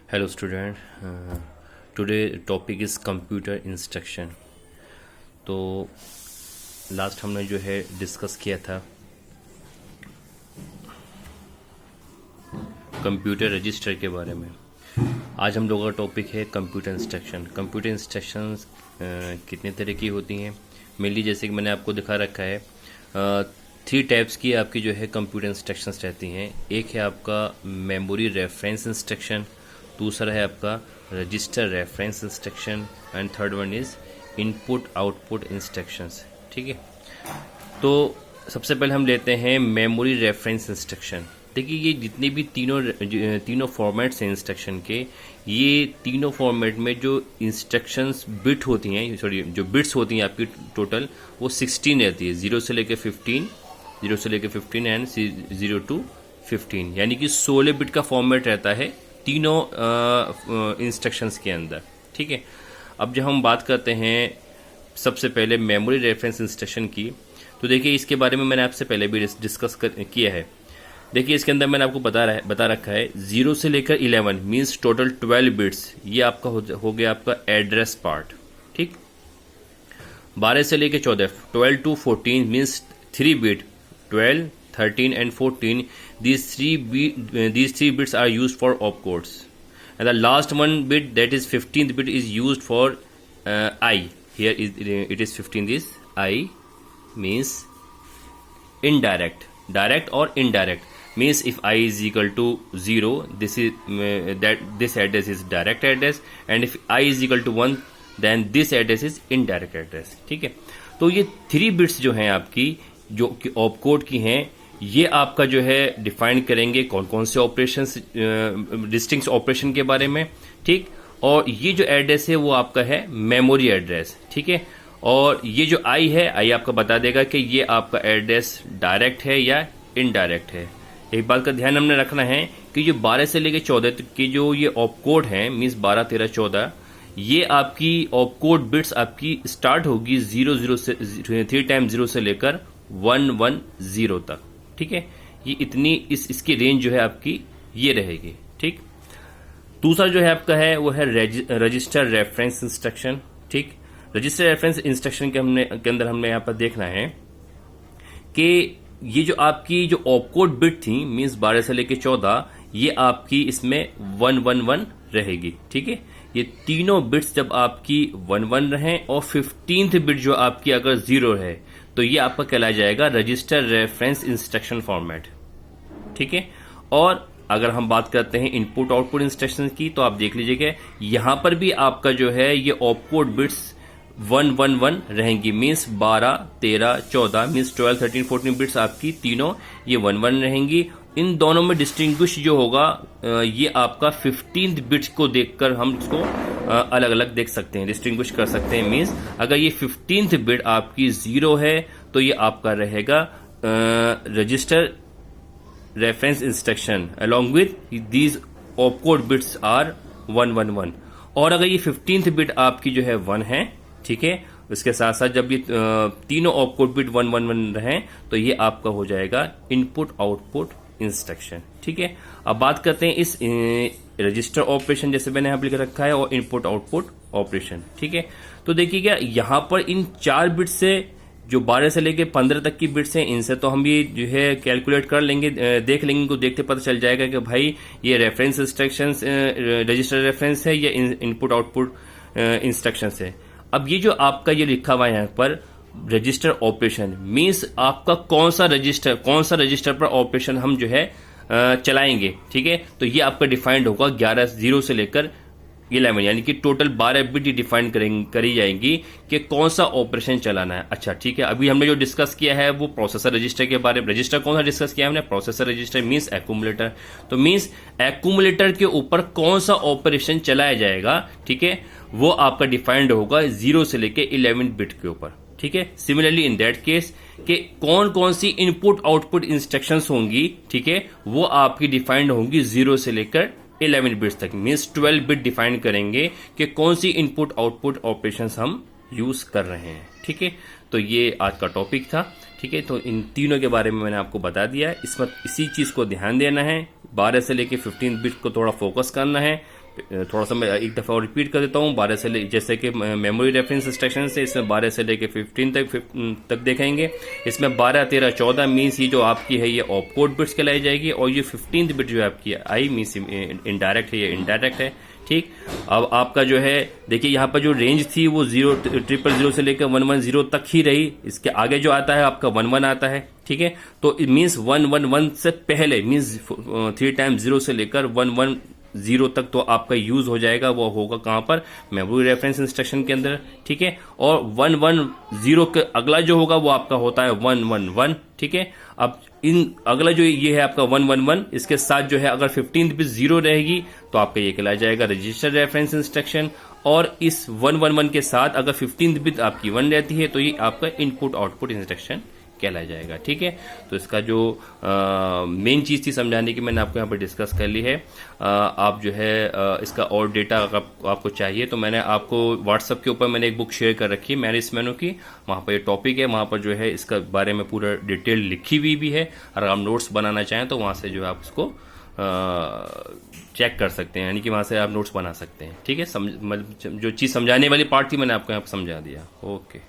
Hello student, today topic is computer instruction। तो last हमने जो है डिस्कस किया था कंप्यूटर रजिस्टर के बारे में। आज हम लोगों का टॉपिक है कंप्यूटर इंस्ट्रक्शन। कंप्यूटर इंस्ट्रक्शंस कितने तरह की होती हैं मेनली, जैसे कि मैंने आपको दिखा रखा है 3 टाइप्स की आपकी जो है कंप्यूटर इंस्ट्रक्शंस रहती हैं। एक है आपका मेमोरी रेफरेंस इंस्ट्रक्शन, दूसरा है आपका register reference instruction and third one is input output instructions. ठीक है, तो सबसे पहले हम लेते हैं मेमोरी रेफरेंस इंस्ट्रक्शन। देखिए ये जितने भी तीनों फॉर्मेट्स हैं इंस्ट्रक्शन के, ये तीनों फॉर्मेट में जो इंस्ट्रक्शंस बिट होती हैं, सॉरी जो बिट्स होती हैं आपकी टोटल वो 16 रहती है। 0 से लेकर 15 एंड 0 to 15, यानी कि 16 बिट का फॉर्मेट रहता है तीनों इंस्ट्रक्शंस के अंदर। ठीक है, अब जब हम बात करते हैं सबसे पहले मेमोरी रेफरेंस इंस्ट्रक्शन की, तो देखिए इसके बारे में मैंने आपसे पहले भी डिस्कस किया है। देखिए इसके अंदर मैंने आपको बता रखा है 0 से लेकर 11 मीन्स टोटल 12 बिट्स, ये आपका हो गया आपका एड्रेस पार्ट। ठीक, 12 से लेकर 14 12 to 14 means 3 bit 12, 13 and 14. These three bits are used for opcodes, and the last one bit, that is 15th bit, is used for I. Here it is 15th is I, means indirect, direct or indirect. Means if I is equal to 0, this is this address is direct address, and if I is equal to 1, then this address is indirect address. ठीक है, तो ये 3 bits जो हैं आपकी, जो कि opcode की हैं, ये आपका जो है डिफाइन करेंगे कौन कौन से ऑपरेशंस, डिस्टिंक्ट ऑपरेशन के बारे में। ठीक, और ये जो एड्रेस है वो आपका है मेमोरी एड्रेस। ठीक है, और ये जो आई है, आई आपका बता देगा कि ये आपका एड्रेस डायरेक्ट है या इनडायरेक्ट है। एक बात का ध्यान हमने रखना है कि जो 12 से लेकर 14 तक की जो ये ऑपकोड है, मीन्स 12, 13, 14, ये आपकी ऑपकोड बिट्स आपकी स्टार्ट होगी 0 से 3 टाइम 0 से लेकर 110 तक। ठीक है, ये इतनी इसकी रेंज जो है आपकी ये रहेगी। ठीक, दूसरा जो है आपका है वो है रजिस्टर रेफरेंस इंस्ट्रक्शन। ठीक, रजिस्टर रेफरेंस इंस्ट्रक्शन के अंदर हमने यहाँ पर देखना है कि ये जो आपकी जो ऑपकोड बिट थी मींस 12 से लेकर 14, ये आपकी इसमें 111 रहेगी। ठीक है, ये तीनों बिट्स जब आपकी 11 रहें और 15th बिट जो आपकी अगर 0 है, तो ये आपका कहला जाएगा रजिस्टर रेफरेंस इंस्ट्रक्शन फॉर्मेट। ठीक है, और अगर हम बात करते हैं इनपुट आउटपुट इंस्ट्रक्शन की, तो आप देख लीजिएगा यहां पर भी आपका जो है ये ऑपकोड बिट्स 111 रहेंगी। मीन्स 12, 13, 14 मीन्स 12, 13, 14 बिट्स आपकी तीनों ये 11 रहेंगी। इन दोनों में डिस्टिंग्विश जो होगा ये आपका 15th बिट को देखकर हम इसको अलग अलग देख सकते हैं, डिस्टिंग्विश कर सकते हैं। मीन्स अगर ये 15th बिट आपकी 0 है तो ये आपका रहेगा register reference instruction along with these opcode bits are 111। और अगर ये 15th बिट आपकी जो है 1 है, ठीक है, उसके साथ साथ जब ये तीनों ऑपकोड बिट 111 रहें तो ये आपका हो जाएगा इनपुट आउटपुट इंस्ट्रक्शन। ठीक है, अब बात करते हैं इस रजिस्टर ऑपरेशन, जैसे मैंने यहाँ पे लिख रखा है, और इनपुट आउटपुट ऑपरेशन। ठीक है, तो देखिएगा यहाँ पर इन 4 बिट से जो 12 से लेके 15 तक की बिट्स हैं, इनसे तो हम ये जो है कैलकुलेट कर लेंगे, देख लेंगे, इनको देखते पता चल जाएगा कि भाई ये रेफरेंस इंस्ट्रक्शन रजिस्टर रेफरेंस है या इनपुट आउटपुट इंस्ट्रक्शन है। अब ये जो आपका ये लिखा हुआ है यहाँ पर रजिस्टर ऑपरेशन, मीन्स आपका कौन सा रजिस्टर पर ऑपरेशन हम जो है चलाएंगे। ठीक है, तो ये आपका डिफाइंड होगा 0 से लेकर 11, यानी कि टोटल 12 बिट डिफाइन करी जाएंगी कि कौन सा ऑपरेशन चलाना है। अच्छा ठीक है, अभी हमने जो डिस्कस किया है वो प्रोसेसर रजिस्टर के बारे में। रजिस्टर कौन सा डिस्कस किया हमने? Processor register means accumulator. तो मीन्स एक्यूमुलेटर के ऊपर कौन सा ऑपरेशन चलाया जाएगा, ठीक है, वो आपका डिफाइंड होगा 0 से लेकर 11 बिट के ऊपर। ठीक है, सिमिलरली इन दैट केस कि कौन कौन सी इनपुट आउटपुट इंस्ट्रक्शंस होंगी, ठीक है, वो आपकी डिफाइंड होंगी 0 से लेकर 11 बिट्स तक। मीन्स 12 बिट डिफाइन करेंगे कि कौन सी इनपुट आउटपुट ऑपरेशंस हम यूज कर रहे हैं। ठीक है, तो ये आज का टॉपिक था। ठीक है, तो इन तीनों के बारे में मैंने आपको बता दिया। इसमें इसी चीज को ध्यान देना है, 12 से लेकर 15 बिट को थोड़ा फोकस करना है। थोड़ा सा मैं एक दफ़ा और रिपीट कर देता हूँ। 12 से जैसे कि मेमोरी रेफरेंस इंस्ट्रक्शन से इसमें 12 से लेके 15 तक देखेंगे। इसमें 12, 13, 14 मीन्स ये जो आपकी है ये ऑपकोड बिट्स कहलाई जाएगी, और ये 15th बिट जो है आपकी आई मीन्स इनडायरेक्ट है, ये इनडायरेक्ट है। ठीक, अब आपका जो है देखिए यहाँ पर जो रेंज थी वो 000 से लेकर 110 तक ही रही। इसके आगे जो आता है आपका 11 आता है। ठीक है, तो इट मीन्स 111 से पहले मीन्स 3 टाइम्स 0 से लेकर 110 तक तो आपका यूज हो जाएगा। वो होगा कहां पर, मेमोरी रेफरेंस इंस्ट्रक्शन के अंदर। ठीक है, और 110 के अगला जो होगा वो आपका होता है 111। ठीक है, अब इन अगला जो ये है आपका 111, इसके साथ जो है अगर 15th बिट 0 रहेगी तो आपका ये कहलाया जाएगा रजिस्टर रेफरेंस इंस्ट्रक्शन, और इस 111 के साथ अगर 15th बिट आपकी 1 रहती है तो ये आपका इनपुट आउटपुट इंस्ट्रक्शन कहलाया जाएगा। ठीक है, तो इसका जो मेन चीज थी समझाने की मैंने आपको यहाँ पर डिस्कस कर ली है। आप जो है इसका और डेटा अगर आपको चाहिए तो मैंने आपको व्हाट्सएप के ऊपर मैंने एक बुक शेयर कर रखी है मैरिस मेनू की, वहाँ पर ये टॉपिक है, वहाँ पर जो है इसका बारे में पूरा डिटेल लिखी हुई भी है। अगर आप नोट्स बनाना चाहें तो वहाँ से जो है आप उसको चेक कर सकते हैं, यानी कि वहाँ से आप नोट्स बना सकते हैं। ठीक है, जो चीज़ समझाने वाली पार्ट थी मैंने आपको यहाँ पर समझा दिया। ओके।